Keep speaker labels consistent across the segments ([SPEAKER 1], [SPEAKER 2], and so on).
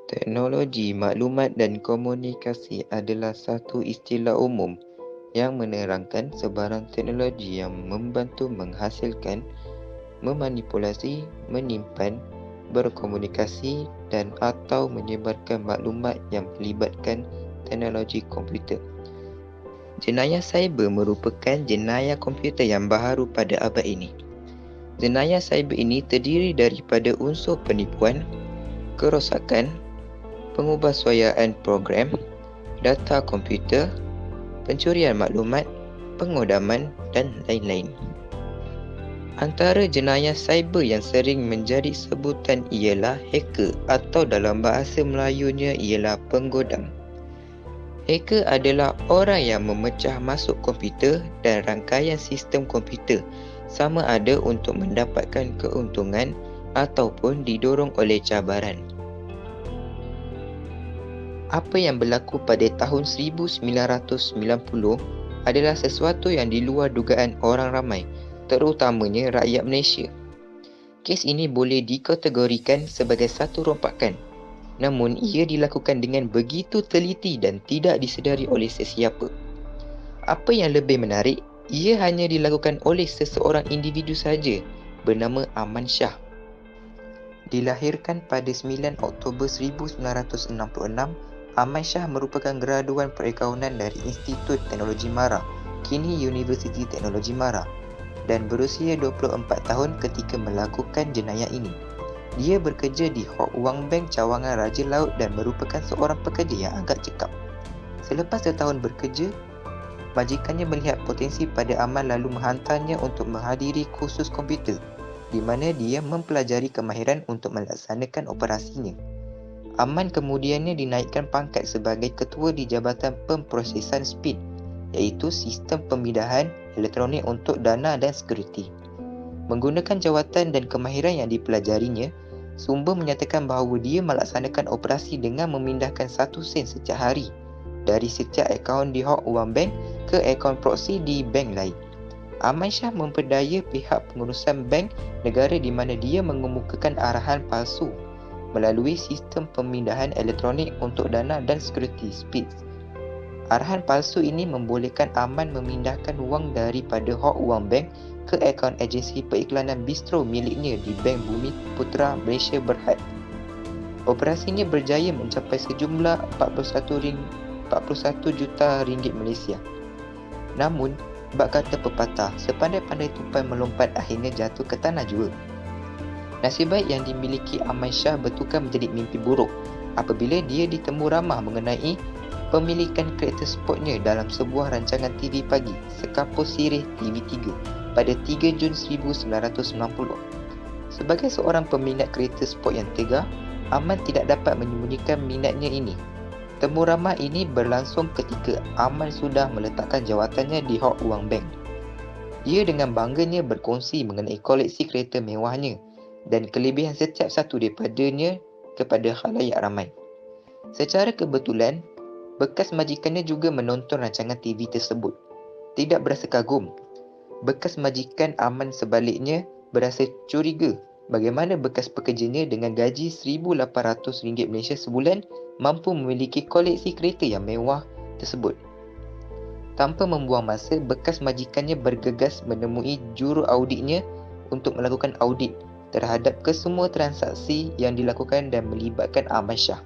[SPEAKER 1] Teknologi maklumat dan komunikasi adalah satu istilah umum yang menerangkan sebarang teknologi yang membantu menghasilkan, memanipulasi, menyimpan, berkomunikasi dan atau menyebarkan maklumat yang melibatkan teknologi komputer. Jenayah cyber merupakan jenayah komputer yang baharu pada abad ini. Jenayah cyber ini terdiri daripada unsur penipuan, kerosakan, pengubahsuaian program, data komputer, pencurian maklumat, pengodaman dan lain-lain. Antara jenayah cyber yang sering menjadi sebutan ialah hacker atau dalam bahasa Melayunya ialah penggodam. Hacker adalah orang yang memecah masuk komputer dan rangkaian sistem komputer sama ada untuk mendapatkan keuntungan ataupun didorong oleh cabaran. Apa yang berlaku pada tahun 1990 adalah sesuatu yang di luar dugaan orang ramai, terutamanya rakyat Malaysia. Kes ini boleh dikategorikan sebagai satu rompakan, namun ia dilakukan dengan begitu teliti dan tidak disedari oleh sesiapa. Apa yang lebih menarik, ia hanya dilakukan oleh seseorang individu saja bernama Aman Shah. Dilahirkan pada 9 Oktober 1966, Aman Shah merupakan graduan perakaunan dari Institut Teknologi Mara, kini Universiti Teknologi Mara, dan berusia 24 tahun ketika melakukan jenayah ini. Dia bekerja di Hock Wang Bank cawangan Raja Laut dan merupakan seorang pekerja yang agak cekap. Selepas setahun bekerja, majikannya melihat potensi pada Aman lalu menghantarnya untuk menghadiri kursus komputer di mana dia mempelajari kemahiran untuk melaksanakan operasinya. Aman kemudiannya dinaikkan pangkat sebagai ketua di Jabatan Pemprosesan SPID, iaitu Sistem Pemindahan Elektronik untuk Dana dan Sekuriti. Menggunakan jawatan dan kemahiran yang dipelajarinya, sumber menyatakan bahawa dia melaksanakan operasi dengan memindahkan 1 sen setiap hari dari setiap akaun di Hock Wang Bank ke akaun proksi di bank lain. Aman Shah memperdaya pihak pengurusan bank negara di mana dia mengemukakan arahan palsu melalui sistem pemindahan elektronik untuk dana dan sekuriti SPID. Arahan palsu ini membolehkan Aman memindahkan wang daripada Hock Wang Bank ke akaun agensi periklanan Bistro miliknya di Bank Bumi Putra Malaysia Berhad. Operasinya berjaya mencapai sejumlah 41 juta ringgit Malaysia. Namun, bab kata pepatah, sepandai-pandai tupai melompat akhirnya jatuh ke tanah jua. Nasib baik yang dimiliki Aman Shah bertukar menjadi mimpi buruk apabila dia ditemu ramah mengenai pemilikan kereta sportnya dalam sebuah rancangan TV pagi sekapus sirih TV3 pada 3 Jun 1990. Sebagai seorang peminat kereta sport yang tegar, Aman tidak dapat menyembunyikan minatnya ini. Temu ramah ini berlangsung ketika Aman sudah meletakkan jawatannya di Hock Wang Bank. Dia dengan bangganya berkongsi mengenai koleksi kereta mewahnya dan kelebihan setiap satu daripadanya kepada khalayak ramai. Secara kebetulan, bekas majikannya juga menonton rancangan TV tersebut. Tidak berasa kagum. Bekas majikan Aman sebaliknya berasa curiga bagaimana bekas pekerjanya dengan gaji RM1,800 Malaysia sebulan mampu memiliki koleksi kereta yang mewah tersebut. Tanpa membuang masa, bekas majikannya bergegas menemui juru auditnya untuk melakukan audit terhadap kesemua transaksi yang dilakukan dan melibatkan Aman Shah.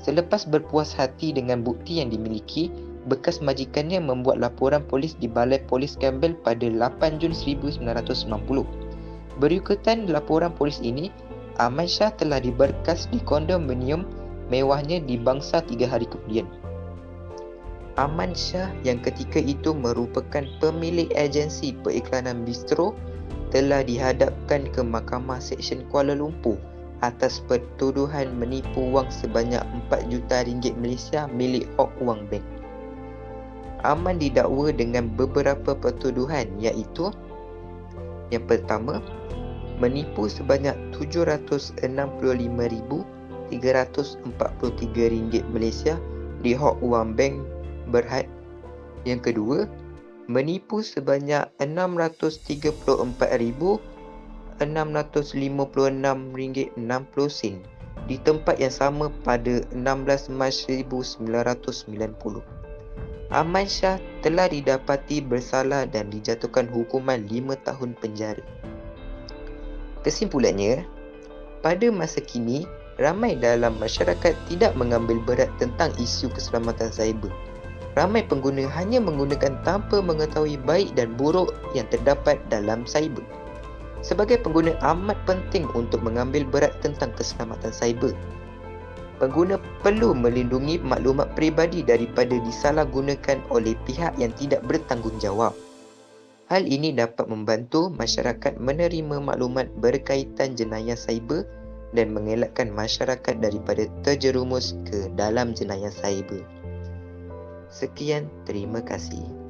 [SPEAKER 1] Selepas berpuas hati dengan bukti yang dimiliki, bekas majikannya membuat laporan polis di Balai Polis Campbell pada 8 Jun 1990. Berikutan laporan polis ini, Aman Shah telah diberkas di kondominium mewahnya di Bangsar 3 hari kemudian. Aman Shah yang ketika itu merupakan pemilik agensi periklanan Bistro telah dihadapkan ke Mahkamah Seksyen Kuala Lumpur atas pertuduhan menipu wang sebanyak RM4 juta Malaysia milik Hock Wang Bank. Aman didakwa dengan beberapa pertuduhan iaitu: yang pertama, menipu sebanyak RM765,343 Malaysia di Hock Wang Bank Berhad. Yang kedua, menipu sebanyak RM634,656,60 di tempat yang sama pada 16 Mac 1990. Ahmad Shah telah didapati bersalah dan dijatuhkan hukuman 5 tahun penjara. Kesimpulannya, pada masa kini, ramai dalam masyarakat tidak mengambil berat tentang isu keselamatan cyber. Ramai pengguna hanya menggunakan tanpa mengetahui baik dan buruk yang terdapat dalam cyber. Sebagai pengguna, amat penting untuk mengambil berat tentang keselamatan cyber. Pengguna perlu melindungi maklumat peribadi daripada disalahgunakan oleh pihak yang tidak bertanggungjawab. Hal ini dapat membantu masyarakat menerima maklumat berkaitan jenayah cyber dan mengelakkan masyarakat daripada terjerumus ke dalam jenayah cyber. Sekian, terima kasih.